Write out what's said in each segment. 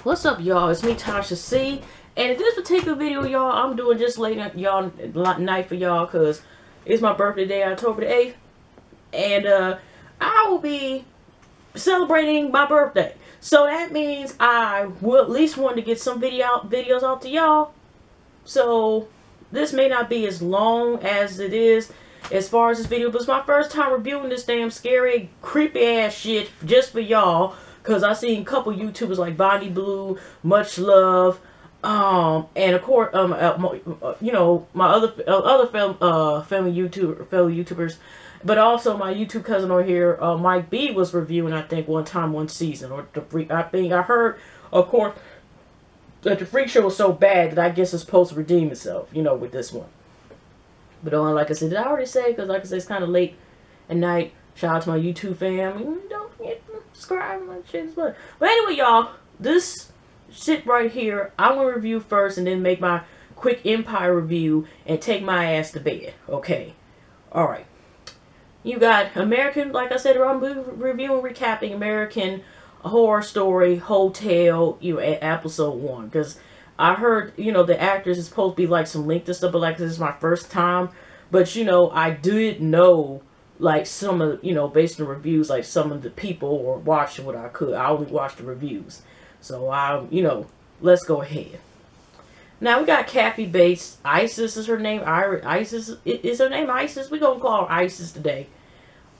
What's up, y'all? It's me, Tasha C. And in this particular video, y'all, I'm doing just late night for y'all because it's my birthday day, October the 8th. And I will be celebrating my birthday. So that means I will at least want to get some videos out to y'all. So this may not be as long as it is as far as this video, but it's my first time reviewing this damn scary, creepy ass shit just for y'all. Cause I seen a couple YouTubers like Bonnie Blue, Much Love, and of course, you know, my other fellow YouTubers, but also my YouTube cousin over here, Mike B, was reviewing, I think, one season, or I think I heard, of course, that the Freak Show was so bad that I guess it's supposed to redeem itself, you know, with this one. But like I said, did I already say? Because like I said, it's kind of late at night. Shout out to my YouTube fam. Don't forget to subscribe and like shit as well. But anyway, y'all, this shit right here, I'm going to review first and then make my quick Empire review and take my ass to bed. Okay. Alright. You got American, like I said, I'm reviewing, recapping American Horror Story Hotel, you know, episode 1. Because I heard, you know, the actors is supposed to be like some linked and stuff, but like this is my first time. But, you know, I did know, like, some of, you know, based on reviews, like, some of the people were watching what I could. I only watched the reviews. So, you know, let's go ahead. Now, we got Kathy Bates. Isis is her name. Isis, is her name Isis? We're going to call her Isis today.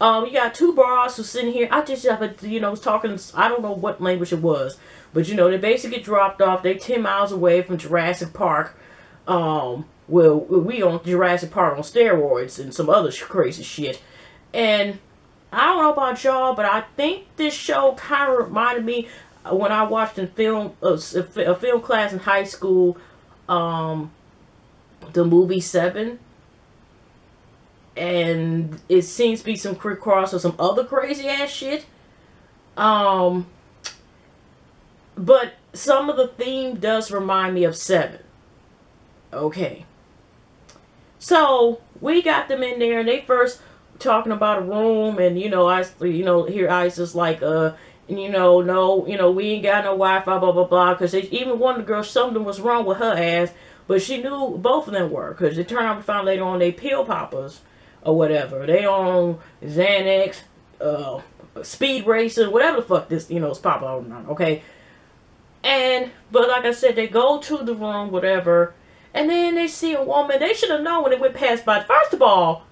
You got two bras who sitting here. I just, you know, was talking, I don't know what language it was. But, you know, they basically get dropped off. They're 10 miles away from Jurassic Park. Well, we on Jurassic Park on steroids and some other crazy shit. And I don't know about y'all, but I think this show kind of reminded me when I watched in film, a film class in high school, the movie Seven. And it seems to be some cross or some other crazy ass shit. But some of the theme does remind me of Seven. Okay. So we got them in there, and they first talking about a room, and you know, here Isis like, you know, no, you know, we ain't got no Wi-Fi, blah blah blah, because even one of the girls, something was wrong with her ass, but she knew both of them were, because it turned out to find later on they pill poppers or whatever, they on Xanax, speed racing, whatever the fuck this, you know, is popping on, okay. And but like I said, they go to the room, whatever, and then they see a woman. They should have known when they went past by. First of all,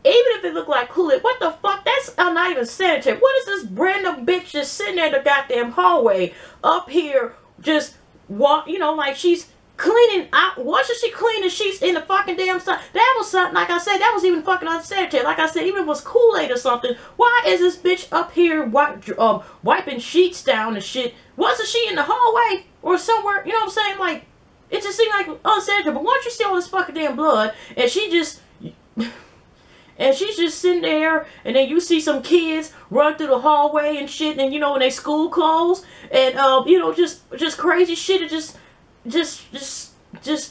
even if it looked like Kool-Aid, what the fuck? That's not even sanitary. What is this random bitch just sitting there in the goddamn hallway up here, just walk, you know, like she's cleaning out. Why should she clean the sheets in the fucking damn sun? That was something, like I said, that was even fucking unsanitary. Like I said, even if it was Kool-Aid or something, why is this bitch up here wiping sheets down and shit? Wasn't she in the hallway or somewhere? You know what I'm saying? Like, it just seemed like unsanitary. But once you see all this fucking damn blood, and she just... and she's just sitting there, and then you see some kids run through the hallway and shit, and you know, in their school clothes, and you know, just crazy shit, and just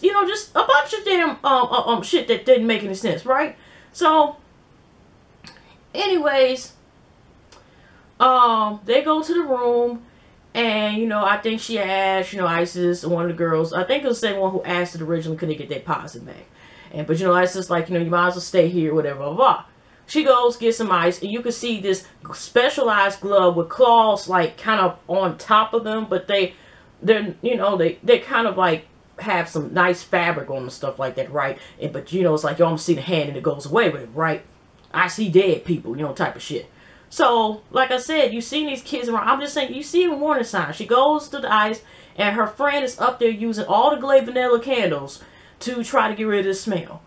you know, just a bunch of damn shit that didn't make any sense, right? So, anyways, they go to the room, and you know, I think she asked, you know, Isis, one of the girls, I think it was the same one who asked it originally, could they get their deposit back? But you know, it's just like, you know, you might as well stay here, whatever, blah, blah. She goes, gets some ice, and you can see this specialized glove with claws, like, kind of on top of them, but they're, you know, they kind of, like, have some nice fabric on them, stuff like that, right? But, you know, it's like you almost see the hand and it goes away with it, right? I see dead people, you know, type of shit. So, like I said, you see these kids around. I'm just saying, you see a warning sign. She goes to the ice, and her friend is up there using all the Glade vanilla candles to try to get rid of the smell.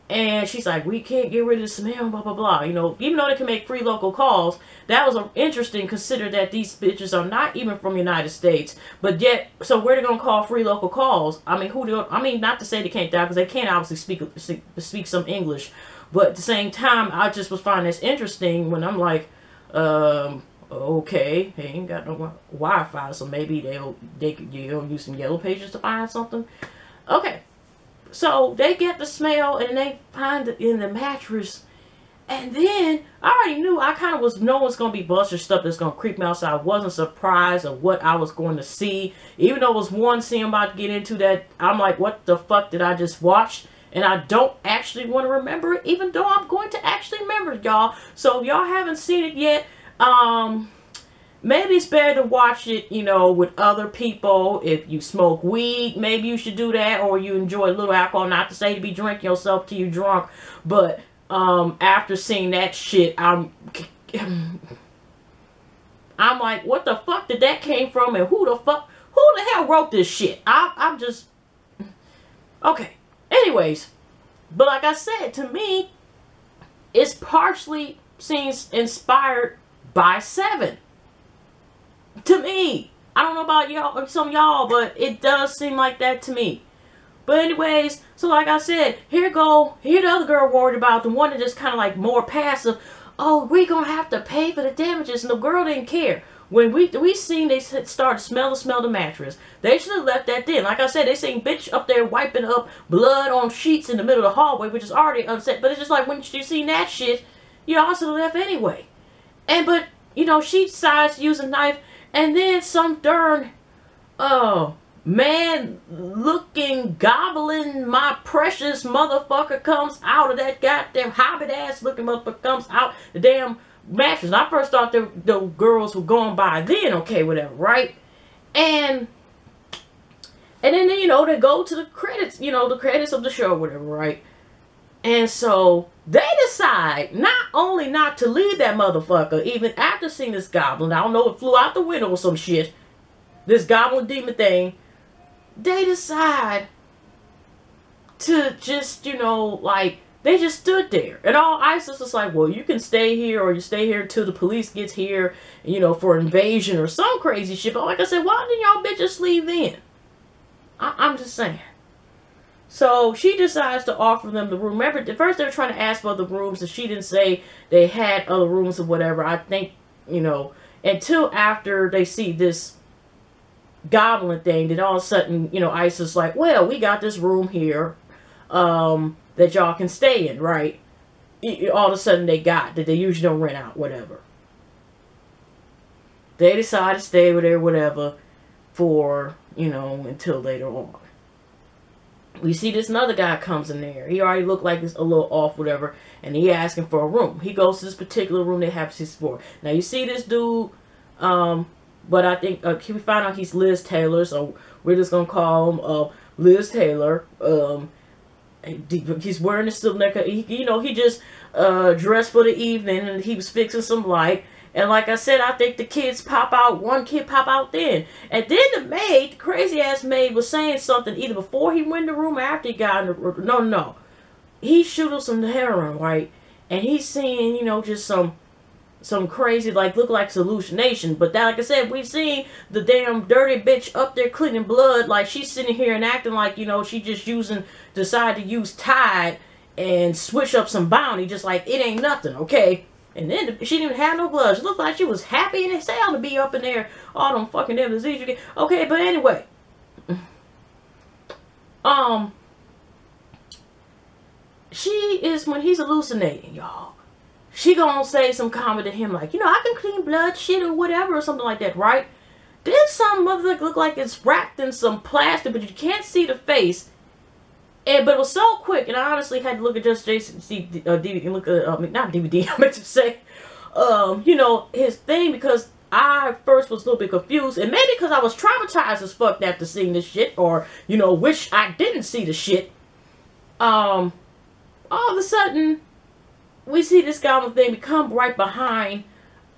And she's like, we can't get rid of the smell, blah, blah, blah. You know, even though they can make free local calls, that was interesting, consider that these bitches are not even from the United States. But yet, so where they going to call free local calls? I mean, I mean, not to say they can't dial, because they can obviously speak some English. But at the same time, I just was finding this interesting when I'm like, okay, they ain't got no Wi-Fi, so maybe they'll use some yellow pages to find something. Okay. So they get the smell, and they find it in the mattress And then I already knew, I kind of was knowing it's going to be Buster stuff that's going to creep me out. So I wasn't surprised of what I was going to see. Even though it was one scene I'm about to get into that I'm like, what the fuck did I just watch? And I don't actually want to remember it, even though I'm going to actually remember it, y'all. So if y'all haven't seen it yet, maybe it's better to watch it, you know, with other people. If you smoke weed, maybe you should do that. Or you enjoy a little alcohol. Not to say to be drinking yourself till you drunk. But after seeing that shit, I'm like, what the fuck did that came from? And who the hell wrote this shit? I'm just... Okay. Anyways. But like I said, to me, it's partially seems inspired by Seven. To me. I don't know about y'all or some y'all, but it does seem like that to me. But anyways, so like I said, here the other girl worried about, the one that just kind of like more passive. Oh, we gonna have to pay for the damages, and the girl didn't care. When we seen they started smell the mattress, they should have left that then. Like I said, they seen bitch up there wiping up blood on sheets in the middle of the hallway, which is already upset. But it's just like when you seen that shit, you also left anyway. But you know, she decides to use a knife, and then some darn man looking goblin, my precious motherfucker, comes out of that goddamn hobbit ass looking motherfucker, comes out the damn mattress. And I first thought the girls were going by then, okay, whatever, right? And then, you know, they go to the credits, you know, the credits of the show, whatever, right? And so they decide not only not to leave that motherfucker, even after seeing this goblin. I don't know, it flew out the window or some shit. This goblin demon thing. They decide to just, you know, like, they just stood there. And all ISIS was like, well, you can stay here, or you stay here till the police gets here, you know, for invasion or some crazy shit. But like I said, why didn't y'all bitches leave then? I'm just saying. So she decides to offer them the room. Remember, at first they were trying to ask for other rooms, and she didn't say they had other rooms or whatever. I think, you know, until after they see this goblin thing, then all of a sudden, you know, ISIS like, well, we got this room here that y'all can stay in, right? All of a sudden they got that they usually don't rent out, whatever. They decide to stay over there, whatever, for, you know, until later on. We see this another guy comes in there. He already looked like he's a little off, whatever, and he asking for a room. He goes to this particular room they have 64. Now you see this dude, but I think we find out he's Liz Taylor, so we're just gonna call him Liz Taylor. He's wearing this silk neck. You know, he just dressed for the evening, and he was fixing some light. And like I said, I think the kids pop out. One kid pop out then, and then the maid, the crazy ass maid, was saying something either before he went in the room or after he got in the room. No. He shoot up some heroin, right? And he's seeing, you know, just some crazy, like, look like hallucination. But that, like I said, we've seen the damn dirty bitch up there cleaning blood. Like, she's sitting here and acting like, you know, she just decided to use Tide and switch up some Bounty, just like it ain't nothing, okay? And then she didn't even have no blood. She looked like she was happy as hell to be up in there. All them fucking damn disease you get. Okay, but anyway. She is, when he's hallucinating, y'all, she gonna say some comment to him like, you know, I can clean blood, shit, or whatever, or something like that, right? Then some motherfucker look like it's wrapped in some plastic, but you can't see the face. But it was so quick, and I honestly had to look at just Jason, see DVD, and look at, not DVD, I meant to say, you know, his thing, because I first was a little bit confused, and maybe because I was traumatized as fuck after seeing this shit, or, you know, wish I didn't see the shit. All of a sudden, we see this goblin thing become right behind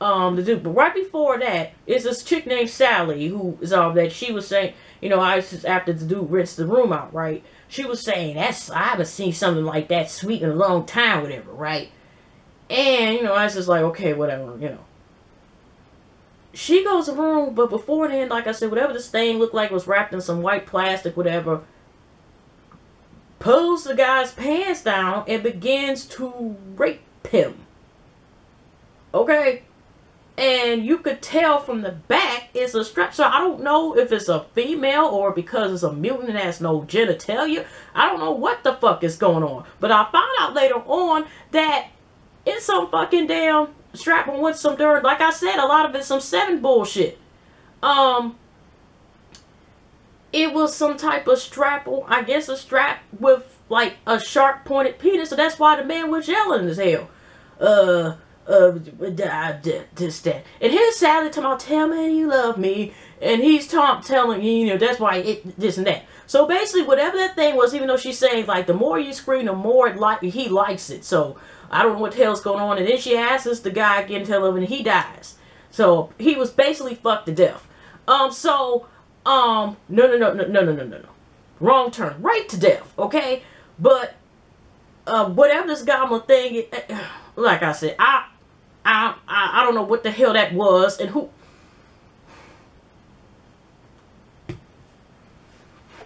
the dude. But right before that is this chick named Sally, who is that she was saying, you know, I was just after the dude rinsed the room out, right? She was saying, I haven't seen something like that sweet in a long time, whatever, right? And, you know, I was just like, okay, whatever, you know. She goes to the room, but before then, like I said, whatever this thing looked like was wrapped in some white plastic, whatever, pulls the guy's pants down and begins to rape him. Okay? And you could tell from the back it's a strap. So I don't know if it's a female or because it's a mutant and has no genitalia. I don't know what the fuck is going on. But I found out later on that It's some fucking damn strap on with some dirt. Like I said, a lot of it's some 7 bullshit. It was some type of strap, I guess a strap with like a sharp pointed penis, so that's why the man was yelling as hell. This, that. And here's Sally talking about, tell me you love me. And he's telling you, that's why this and that. So basically, whatever that thing was, even though she's saying, like, the more you scream, the more he likes it. So, I don't know what the hell's going on. And then she asks the guy again to tell him, and he dies. So, he was basically fucked to death. No. Wrong turn. Right to death, okay? But, whatever this goblin thing, like I said, I don't know what the hell that was, and who.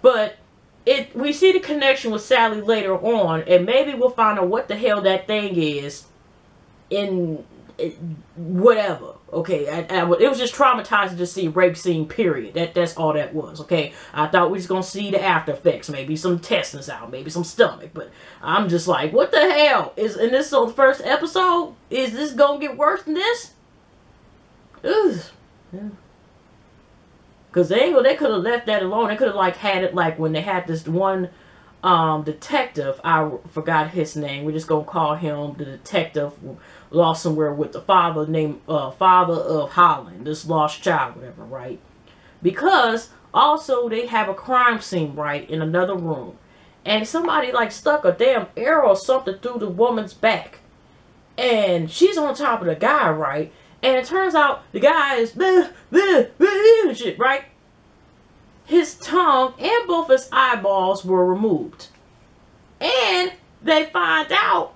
But we see the connection with Sally later on, and maybe we'll find out what the hell that thing is in whatever. Okay, it was just traumatizing to see a rape scene, period. That's all that was, okay? I thought we was going to see the after effects, maybe some intestines out, maybe some stomach, but I'm just like, what the hell? And this is the first episode? Is this going to get worse than this? Ugh. Yeah. Because they could have left that alone. They could have, like, had it, like, when they had this one detective. I forgot his name. We're just going to call him the detective lost somewhere with the father named, Father of Holland. This lost child, whatever, right? Because, also, they have a crime scene, right, in another room. And somebody, like, stuck a damn arrow or something through the woman's back. And she's on top of the guy, right? And it turns out the guy is shit, right? His tongue and both his eyeballs were removed. And they find out,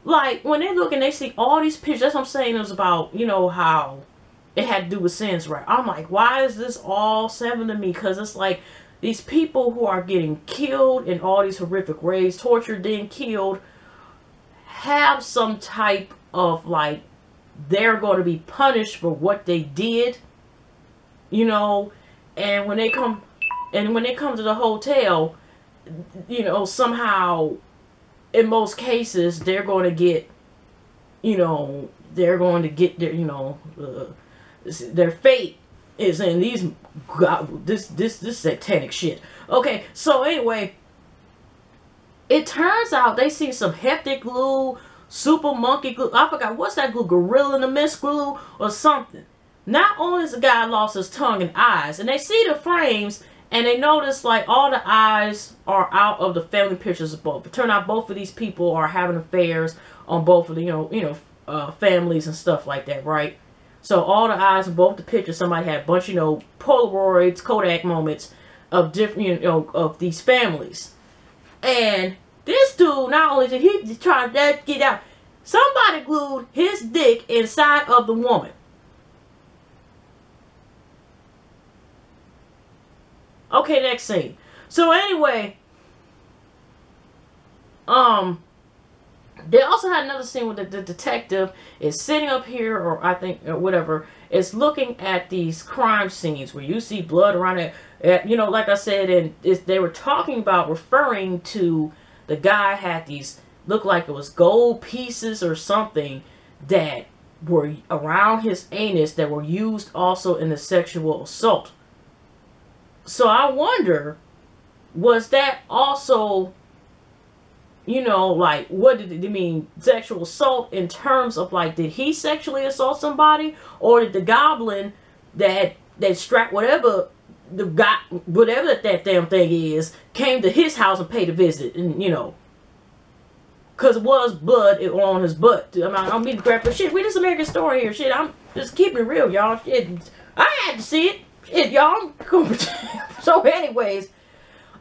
like, when they look and they see all these pictures, that's what I'm saying, it was about, how it had to do with sins, right? I'm like, why is this all 7 to me? Because it's like, these people who are getting killed in all these horrific ways, tortured, then killed, have some type of, like, they're going to be punished for what they did, and when they come to the hotel, somehow, in most cases, they're going to get, their fate is in this satanic shit. Okay, so anyway, it turns out they see some hefty glue, super monkey glue. I forgot, what's that glue? Gorilla in the Mist glue or something. Not only has the guy lost his tongue and eyes, and they see the frames, and they notice, like, all the eyes are out of the family pictures of both. It turned out both of these people are having affairs on both of the, families and stuff like that, right? So all the eyes in both the pictures, somebody had a bunch, Polaroids, Kodak moments of different, of these families. And this dude, not only did he try to get out, somebody glued his dick inside of the woman. Okay, next scene. So anyway, they also had another scene where the detective is sitting up here, or I think, or whatever, is looking at these crime scenes where you see blood around it. Like I said, and they were talking about referring to the guy had these, looked like it was gold pieces or something that were around his anus that were used also in the sexual assault. So I wonder, was that also, like, what did it mean, sexual assault in terms of, like, did he sexually assault somebody? Or did the goblin that strapped whatever that damn thing is, came to his house and paid a visit, and, because it was blood on his butt. I don't mean to grab the shit. Read this American Story here. Shit, I'm just keeping it real, y'all. Shit, I had to see it. Shit, y'all. So, anyways,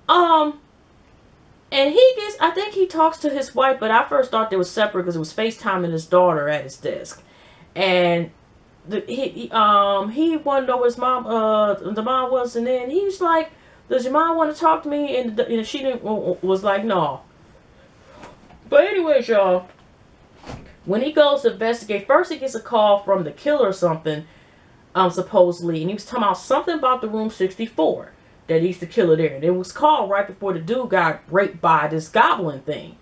and I think he talks to his wife, but I first thought they were separate because it was FaceTiming his daughter at his desk, and he wanted to know where his mom, the mom was, and then he was like, "Does your mom want to talk to me?" And she didn't, was like, "No." But anyways, y'all, when he goes to investigate, first he gets a call from the killer or something, supposedly, and he was talking about something about the room 64, that he's the killer there. And it was called right before the dude got raped by this goblin thing.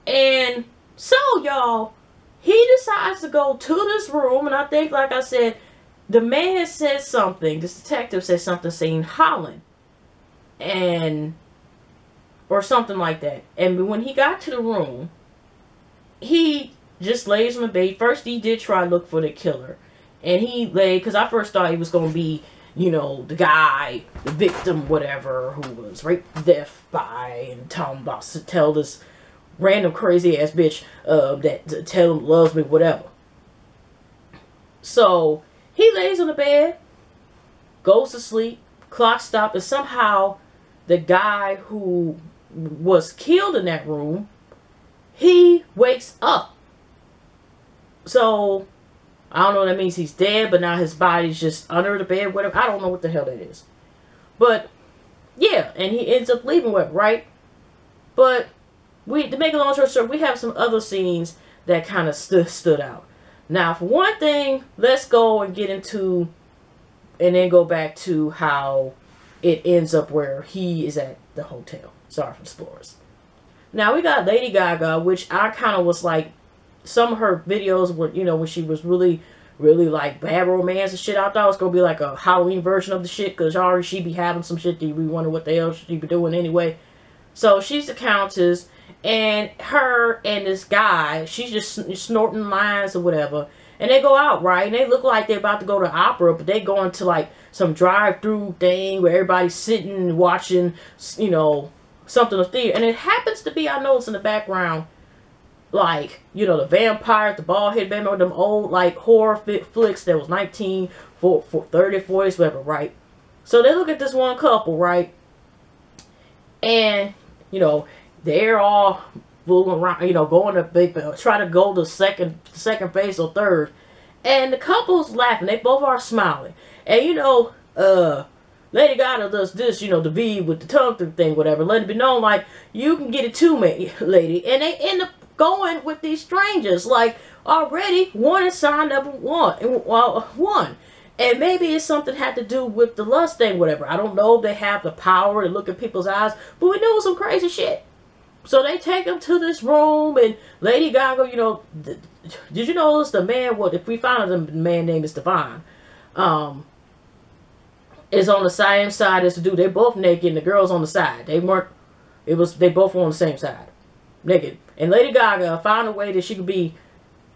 And so, y'all, he decides to go to this room, and I think, like I said, the man said something. This detective said something saying Holland, and or something like that. And when he got to the room, he just lays on the bed. First, he did try to look for the killer, and he lay, because I first thought he was going to be, you know, the guy, the victim, whatever, who was raped to death by, and tell this random crazy ass bitch that tell him loves me, whatever. So he lays on the bed, goes to sleep, clock stops, and somehow the guy who was killed in that room, he wakes up. So I don't know what that means. He's dead, but now his body's just under the bed, whatever. I don't know what the hell that is. But yeah, and he ends up leaving with, right? But to make a long story short, we have some other scenes that kind of stood out. Now, for one thing, let's go and get into, and then go back to how it ends up where he is at the hotel. Sorry for spoilers. Now, we got Lady Gaga, which I kind of was like, some of her videos were, you know, when she was really like bad romance and shit. I thought it was going to be like a Halloween version of the shit, because already she be having some shit that we wonder what the hell she be doing anyway. So she's the Countess, and her and this guy, she's just snorting lines or whatever. And they go out, right? And they look like they're about to go to opera, but they go into like some drive-through thing where everybody's sitting and watching, you know, something of theater. And it happens to be, I noticed in the background, like, you know, the vampires, the bald-headed vampire, them old, like, horror flicks that was 30, 40s, whatever, right? So they look at this one couple, right? And, you know, they're all fooling around, you know, going to try to go to second base or third. And the couple's laughing. They both are smiling. And, you know, Lady Gaga does this, you know, the V with the tongue thing, whatever. Let it be known, like, you can get it too, lady. And they end up going with these strangers. Like, already, one is signed up one. And maybe it's something had to do with the lust thing, whatever. I don't know if they have the power to look at people's eyes, but we know some crazy shit. So they take them to this room, and Lady Gaga, you know, did you notice the man, if we found the man name is Devon, is on the same side as the dude. They both naked, and the girl's on the side. They both were on the same side, naked. And Lady Gaga found a way that she could be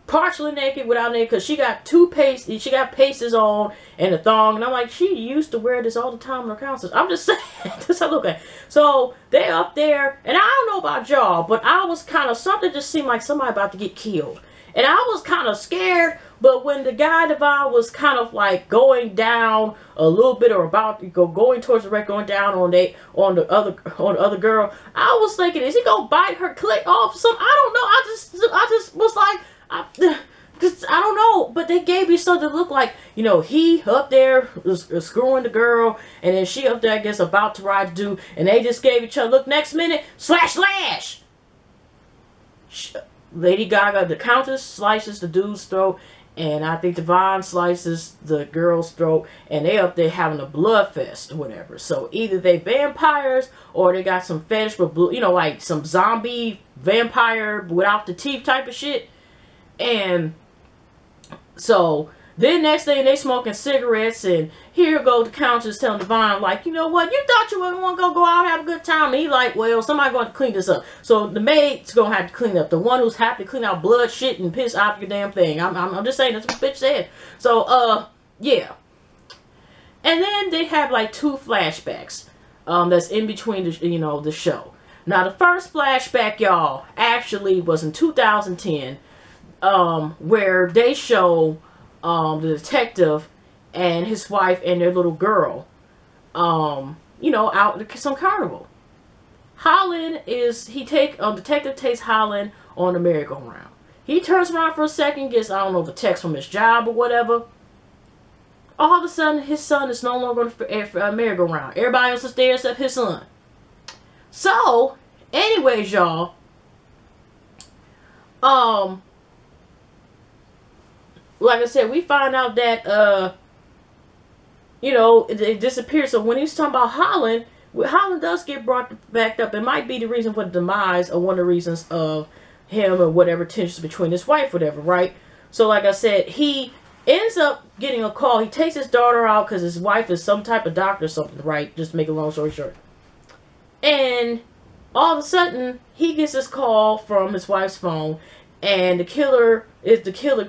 partially naked without naked, because she got she got pasties on and a thong, and I'm like, she used to wear this all the time in her concerts. I'm just saying, this I look at. So they up there, and I don't know about y'all, but I was kind of, something just seemed like somebody about to get killed, and I was kind of scared. But when the guy Devon was kind of like going down a little bit, or about to going towards the wreck, going down on the other girl, I was thinking, is he gonna bite her clit off or something? I don't know. I just was like, I don't know, but they gave you something to look like, you know, he up there was screwing the girl, and then she up there, I guess, about to ride the dude, and they just gave each other, look, next minute, slash! Lady Gaga, the Countess, slices the dude's throat, and I think Devon slices the girl's throat, and they up there having a blood fest or whatever. So either they vampires, or they got some fetish for blue, you know, like some zombie vampire without the teeth type of shit. And so then next thing, they smoking cigarettes, and here go the Countess telling Devon, like, you know what, you thought you wouldn't want to go out and have a good time. And he like, well, somebody going to clean this up. So the maid's going to have to clean up. The one who's happy to clean out blood, shit, and piss out your damn thing. I'm just saying, that's what the bitch said. So, yeah. And then they have like 2 flashbacks that's in between the, you know, the show. Now, the first flashback, y'all, actually was in 2010, where they show the detective and his wife and their little girl, you know, out at some carnival. Holland detective takes Holland on the merry-go-round. He turns around for a second, gets, I don't know, if a text from his job or whatever. All of a sudden, his son is no longer on the merry-go-round. Everybody else is there except his son. So, anyways, y'all, like I said, we find out that, you know, it disappeared. So when he was talking about Holland, Holland does get brought back up. It might be the reason for the demise, or one of the reasons of him or whatever tensions between his wife, whatever, right? So like I said, he ends up getting a call. He takes his daughter out because his wife is some type of doctor or something, right? Just to make a long story short. And all of a sudden, he gets this call from his wife's phone, and the killer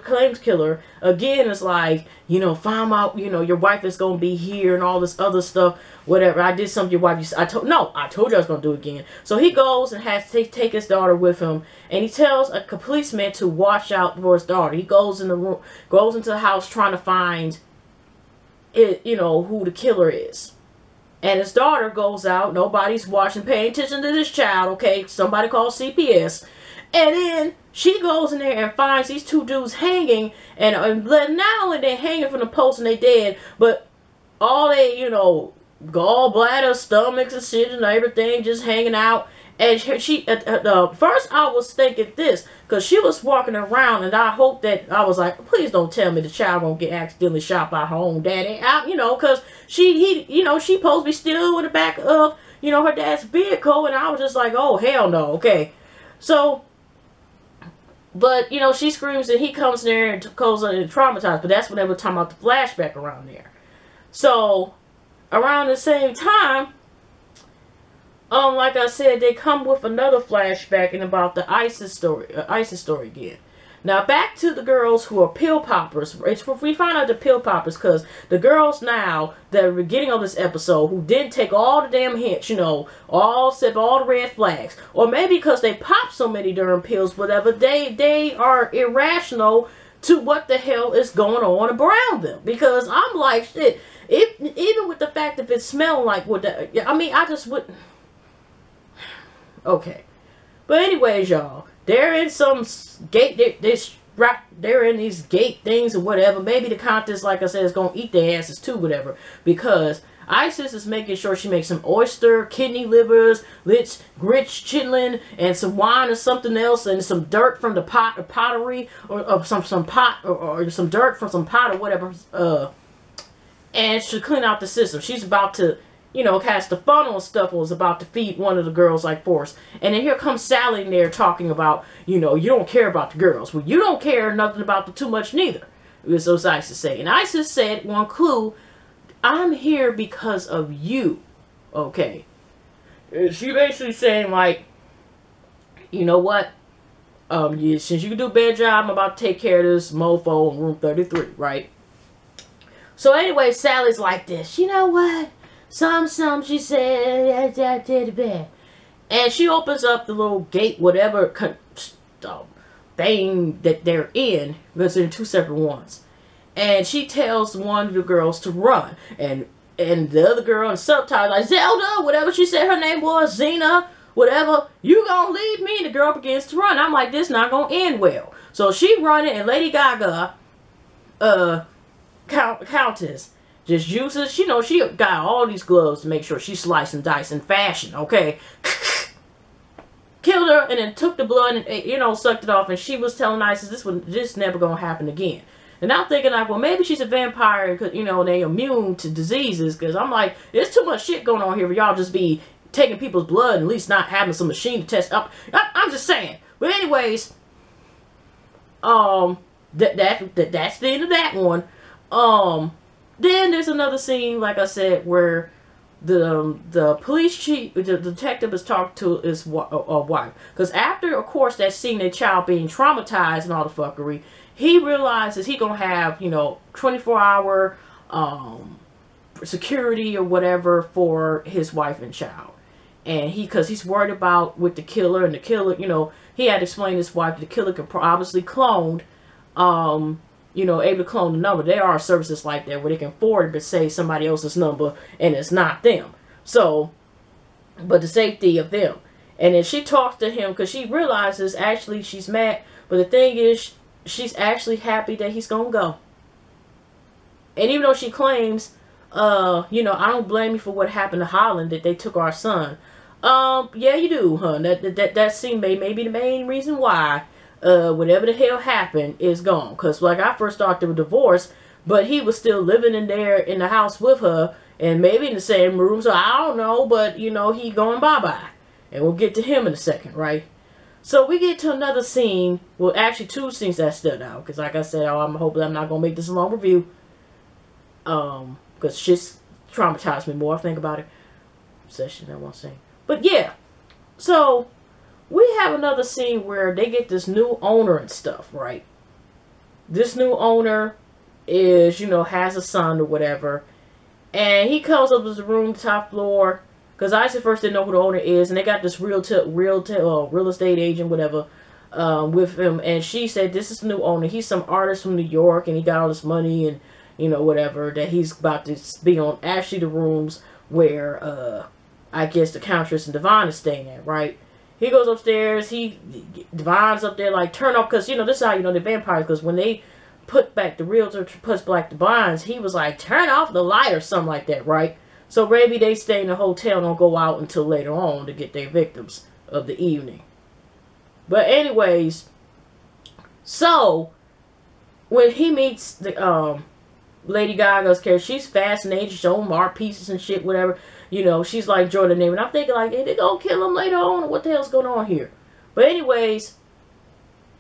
claims killer, again, is like, you know, find out, you know, your wife is going to be here and all this other stuff, whatever. I did something your wife, I told you I was going to do it again. So he goes and has to take his daughter with him, and he tells a policeman to watch out for his daughter. He goes in the room, goes into the house trying to find it, you know, who the killer is. And his daughter goes out. Nobody's watching, paying attention to this child. Okay, somebody call CPS. And then she goes in there and finds these two dudes hanging. And not only they hanging from the post and they dead, but all they, you know, gallbladder, stomachs and shit and everything just hanging out. And she, first I was thinking this, because she was walking around, and I hope that, I was like, please don't tell me the child won't get accidentally shot by her own daddy. You know, because she supposed to be still in the back of, you know, her dad's vehicle, and I was just like, oh, hell no, okay. So, but, you know, she screams, and he comes there and goes and traumatized, but that's when they were talking about the flashback around there. So, around the same time, like I said, they come with another flashback and about the ISIS story again. Now, back to the girls who are pill poppers. We find out the pill poppers because the girls now, that are beginning of this episode, who didn't take all the damn hints, you know, all the red flags, or maybe because they popped so many darn pills, whatever, they are irrational to what the hell is going on around them. Because I'm like, shit, even with the fact that it smells like what the, I mean, I just wouldn't. Okay, but anyways, y'all, they're in some gate. They're in these gate things or whatever. Maybe the contest, like I said, is gonna eat their asses too, whatever. Because ISIS is making sure she makes some oyster, kidney livers, grits, chitlin, and some wine or something else, and some dirt from the pottery, or some pot, or some dirt from some pot or whatever. And to clean out the system. She's about to, you know, cast the funnel and stuff, was about to feed one of the girls like force. And then here comes Sally in there talking about, you know, you don't care about the girls. Well, you don't care nothing about them too much neither. It was those ISIS say. And ISIS said, one clue, I'm here because of you. Okay. She basically saying like, you know what? Since you can do a better job, I'm about to take care of this mofo in room 33, right? So anyway, Sally's like this. You know what? Some, she said, I did bad. And she opens up the little gate, whatever thing that they're in, because they're in two separate ones. And she tells one of the girls to run. And the other girl in subtitle, like, Zelda, whatever she said her name was, Xena, whatever, you gonna leave me? And the girl begins to run. I'm like, this not gonna end well. So she running, and Lady Gaga, Countess, just uses, you know, she got all these gloves to make sure she sliced and diced in fashion, okay? Killed her and then took the blood and, you know, sucked it off. And she was telling ISIS this never gonna happen again. And I'm thinking like, well, maybe she's a vampire because, you know, they immune to diseases. Because I'm like, there's too much shit going on here for y'all just be taking people's blood and at least not having some machine to test up. I'm just saying. But anyways, that's the end of that one. Then there's another scene, like I said, where the police chief, the detective is talking to his wife. Because after, of course, that scene, that child being traumatized and all the fuckery, he realizes he gonna have, you know, 24-hour security or whatever for his wife and child. And because he's worried about with the killer, and the killer, you know, he had to explain to his wife that the killer could obviously cloned, you know, able to clone the number. There are services like that where they can forward but say somebody else's number and it's not them. So, but the safety of them. And then she talks to him because she realizes actually she's mad. But the thing is, she's actually happy that he's going to go. And even though she claims, you know, I don't blame you for what happened to Holland, that they took our son. Yeah, you do, huh? That scene may be the main reason why whatever the hell happened is gone. Because like I first thought they were divorced, but he was still living in there in the house with her and maybe in the same room. So I don't know, but you know, he going bye-bye. And we'll get to him in a second, right? So we get to another scene. Well, actually, two scenes that stood out. Because, like I said, I'm hoping I'm not gonna make this a long review. Because shit's traumatized me more. I think about it. Session, I won't say. But yeah. So we have another scene where they get this new owner and stuff, right? This new owner is, has a son or whatever. And he comes up to the room, top floor. Because I first didn't know who the owner is. And they got this real estate agent, whatever, with him. And she said, this is the new owner. He's some artist from New York. And he got all this money and, whatever. That he's about to be on actually the rooms where, I guess, the Countess and Devon is staying at, right? He goes upstairs. Devon's up there like, turn off. Because, this is how you know the vampires. Because when they put back the realtor, puts back the bonds, he was like, turn off the light or something like that, right? So maybe they stay in the hotel and don't go out until later on to get their victims of the evening. But anyways, so when he meets the Lady Gaga's character, she's fascinated, showing art pieces and shit, whatever. She's like Jordan name. And I'm thinking like, hey, they gonna kill him later on, or what the hell's going on here? But anyways,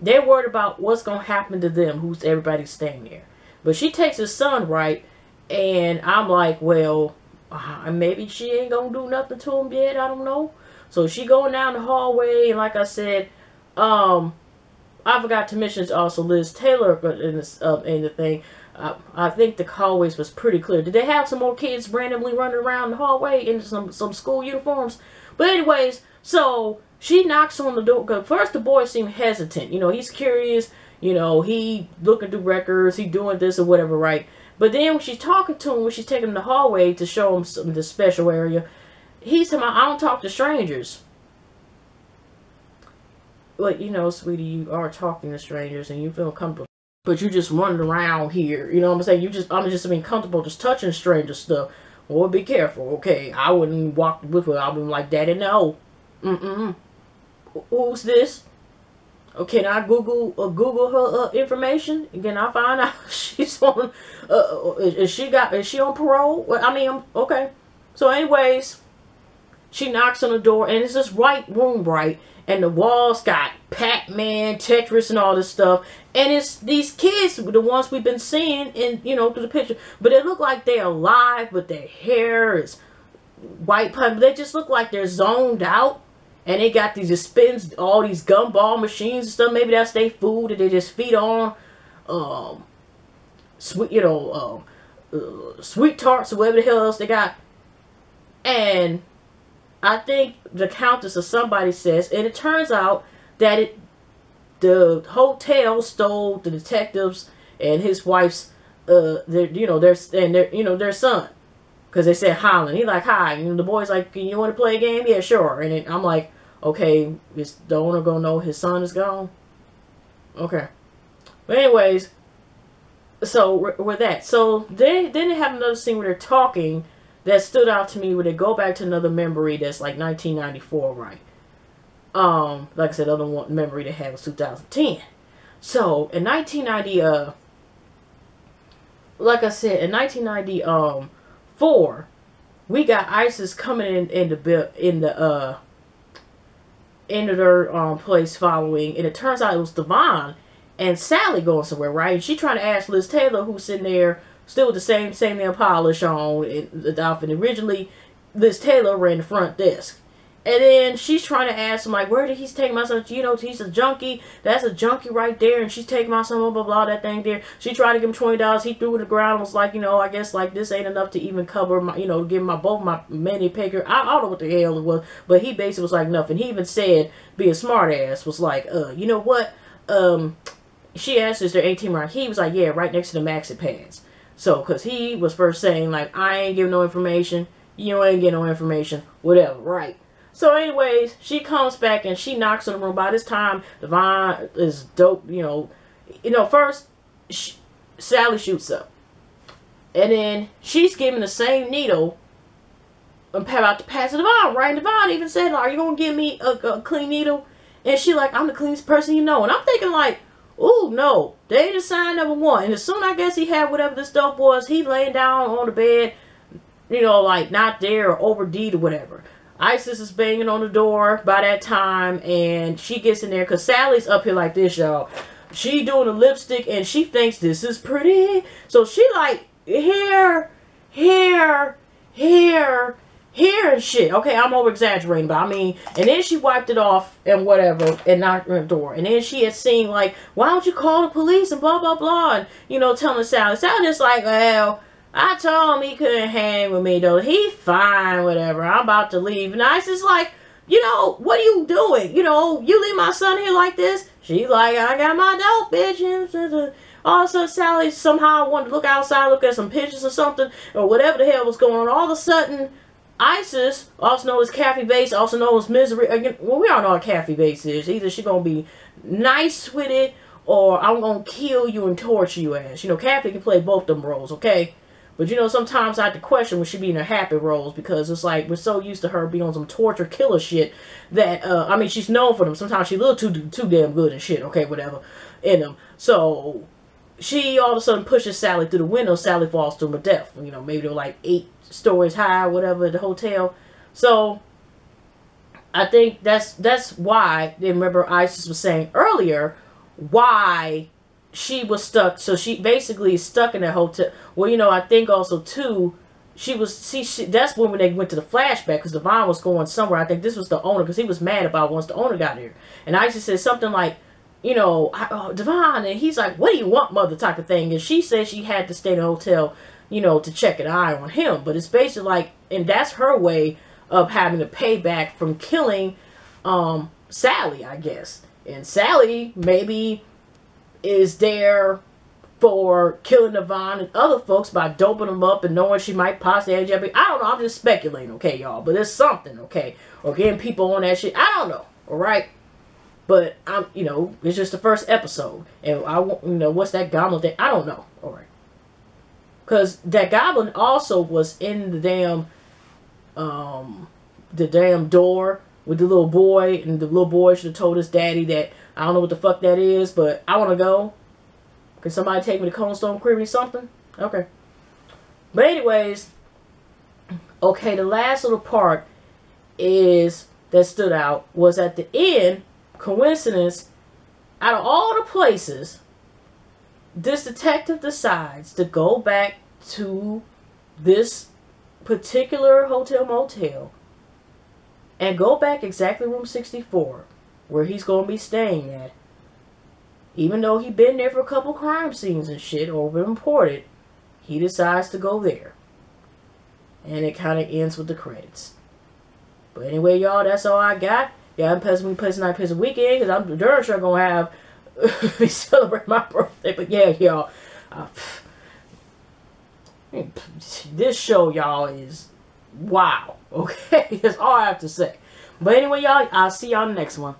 they're worried about what's gonna happen to them, who's everybody's staying there. But she takes his son, right? And I'm like, well, maybe she ain't gonna do nothing to him yet. I don't know. So she going down the hallway, and like I said, I forgot to mention also Liz Taylor in the thing. I think the hallways was pretty clear. Did they have some more kids randomly running around the hallway in some school uniforms? But anyways, so she knocks on the door. Cause first the boy seemed hesitant. He's curious. He looking through records. He doing this or whatever, right? But then when she's talking to him, when she's taking him to the hallway to show him the special area, he's talking about, I don't talk to strangers. But, sweetie, you are talking to strangers and you feel comfortable. But you just running around here. You know what I'm saying? I'm just being comfortable just touching stranger stuff. Well, be careful, okay? I wouldn't walk with her. I'd be like, Daddy, no. Who's this? Can I Google her information? Can I find out if she's on? Is she on parole? Well, I mean, okay. So, anyways, she knocks on the door, and it's this white room, right? And the walls got Pac-Man, Tetris, and all this stuff. And it's these kids, the ones we've been seeing in, through the picture. But they look like they're alive, but their hair is white. But they just look like they're zoned out. And they got these spins, all these gumball machines and stuff. Maybe that's their food that they just feed on. Sweet, sweet tarts or whatever the hell else they got. And I think the Countess or somebody says, and it turns out that the hotel stole the detectives and his wife's, their son. Because they said Holland. He's like, hi. And the boy's like, you want to play a game? Yeah, sure. And then I'm like, okay, is the owner gonna know his son is gone? Okay. But anyways, so with that, so then they have another scene where they're talking that stood out to me, where they go back to another memory that's like 1994, right? Like I said, the other one memory they had was 2010. So in 1990, like I said, in 1994, we got ISIS coming into their place following, and it turns out it was Devon and Sally going somewhere, right? And she trying to ask Liz Taylor, who's sitting there still with the same nail polish on and the outfit. Originally, Liz Taylor ran the front desk. And then she's trying to ask him, like, where did he take my son? He's a junkie. That's a junkie right there. And she's taking my son, blah, blah, blah, that thing there. She tried to give him $20. He threw it to the ground and was like, I guess, like, this ain't enough to even cover my, give both my mani picker. I don't know what the hell it was. But he basically was like, nothing. He even said, being smart ass, was like, you know what? She asked, is there 18 right? He was like, yeah, right next to the maxi pads. So, because he was first saying, like, I ain't giving no information. You ain't getting no information. Whatever, right? So anyways, she comes back and she knocks on the room. By this time, Devon is dope, first, Sally shoots up. And then she's giving the same needle about to pass it to Devon, right? And Devon even said, are you going to give me a clean needle? And she like, I'm the cleanest person you know. And I'm thinking like, ooh, no, they ain't sign number one. And as soon I guess he had whatever this stuff was, he laying down on the bed, like not there or over deed or whatever. Isis is banging on the door by that time, and she gets in there because Sally's up here like this, y'all. She doing the lipstick, and she thinks this is pretty. So she like, here, here, here, here and shit. Okay, I'm over exaggerating, but I mean, and then she wiped it off and whatever and knocked on the door. And then she had seen like, why don't you call the police and blah, blah, blah. And, you know, telling Sally. Sally just like, well, I told him he couldn't hang with me, though. He fine, whatever. I'm about to leave. And I just like, you know, what are you doing? You know, you leave my son here like this? She like, I got my dope, bitch. All of a sudden, Sally somehow wanted to look outside, look at some pictures or something, or whatever the hell was going on. All of a sudden, Isis, also known as Kathy Bates, also known as Misery. Again, well, we all know what Kathy Bates is. Either she's going to be nice with it, or I'm going to kill you and torture you ass. You know, Kathy can play both them roles, okay? But, you know, sometimes I have to question when she be in her happy roles, because it's like we're so used to her being on some torture killer shit that, I mean, she's known for them. Sometimes she's a little too damn good and shit, okay, whatever, in them. So, she all of a sudden pushes Sally through the window. Sally falls to her death. You know, maybe they're like 8 stories high or whatever at the hotel. So, I think that's why, remember Isis was saying earlier, why she was stuck. So she basically is stuck in that hotel. Well, you know, I think also too, she was, see, that's when they went to the flashback, because Devon was going somewhere. I think this was the owner, because he was mad about once the owner got here. And Isis said something like, you know, Devon, and he's like, what do you want, mother, type of thing. And she said she had to stay in the hotel, you know, to check an eye on him. But it's basically like, and that's her way of having to pay back from killing Sally, I guess. And Sally maybe is there for killing Devon and other folks by doping them up and knowing she might possibly have HIV. I don't know. I'm just speculating, okay, y'all. But it's something, okay? Or getting people on that shit. I don't know, all right? But, you know, it's just the first episode. And I want, you know, what's that goblin thing? I don't know, all right? Because that goblin also was in the damn door with the little boy. And the little boy should have told his daddy that, I don't know what the fuck that is, but I want to go. Can somebody take me to Coldstone Creek or something? Okay. But anyways, okay, the last little part is, that stood out, was at the end, coincidence, out of all the places, this detective decides to go back to this particular hotel motel and go back exactly room 64 where he's going to be staying at. Even though he'd been there for a couple crime scenes and shit, or been reported, he decides to go there. And it kind of ends with the credits. But anyway, y'all, that's all I got. Yeah, I'm Peasant Night, Peasant Weekend, because I'm darn sure going to have be celebrating my birthday. But yeah, y'all, this show, y'all, is wow. Okay, that's all I have to say. But anyway, y'all, I'll see y'all in the next one.